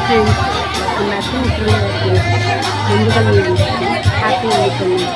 Friends, nothing ముందుగా మీరు happy అవుతుంది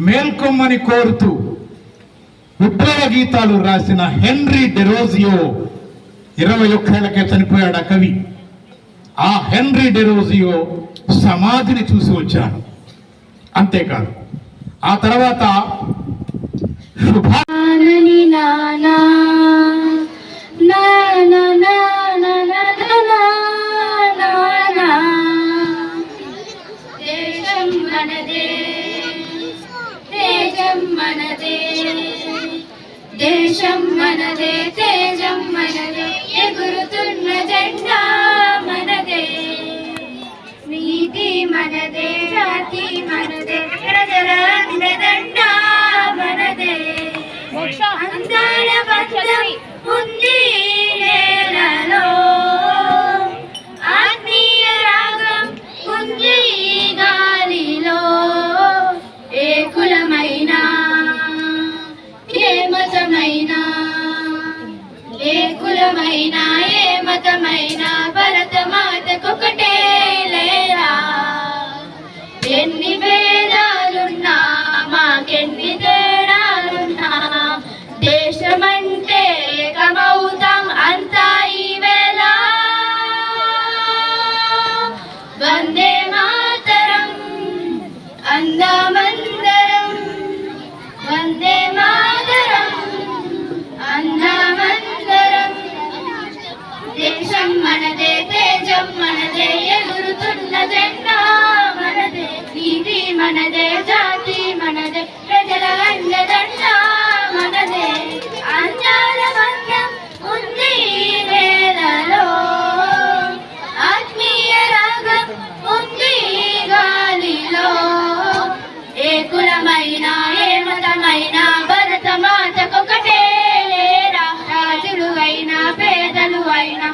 మేల్కొమ్మని కోరుతూ విప్లవ గీతాలు రాసిన హెన్రీ డెరోజియో 21 ఏళ్లకే చనిపోయాడు ఆ కవి. ఆ హెన్రీ డెరోజియో సమాధిని చూసి వచ్చాను. అంతేకాదు ఆ తర్వాత దేశం మనదే, తేజం మనదే, ఎగురుతున్న జెండా మనదే, నీతి మనదే, జాతి మనదే, ప్రజల అండదండ మనదే, అందాల బంధం ఉంది నేలలో, ఆత్మీయ రాగం ఉంది గాలిలో, ఏ కులమైనా ఏ కులమైనా ఏ మతమైనా భరత మాతకొకటే లేరా, ఎన్ని భేదాలున్నా మాకెన్ని తేడాలున్నా దేశమంటే ఏకమవుతాం అంతా ఈ వేళ. వందే మాతరం అందామందరం, వందే మాతరం అందామందరం, దేశం మనదే, తేజం మనదే, ఎగురుతున్న జెండా మనదే, నీతి మనదే, జాతి మనదే, ప్రజల అండదండ మనదే, అందాల బంధం ఉంది వేళలో, ఆత్మీయ రాగం ఉంది గాలిలో, ఏ కులమైనా ఏ మతమైనా భరత మాతకొకటే లేరా, రాజులు అయినా పేదలు అయినా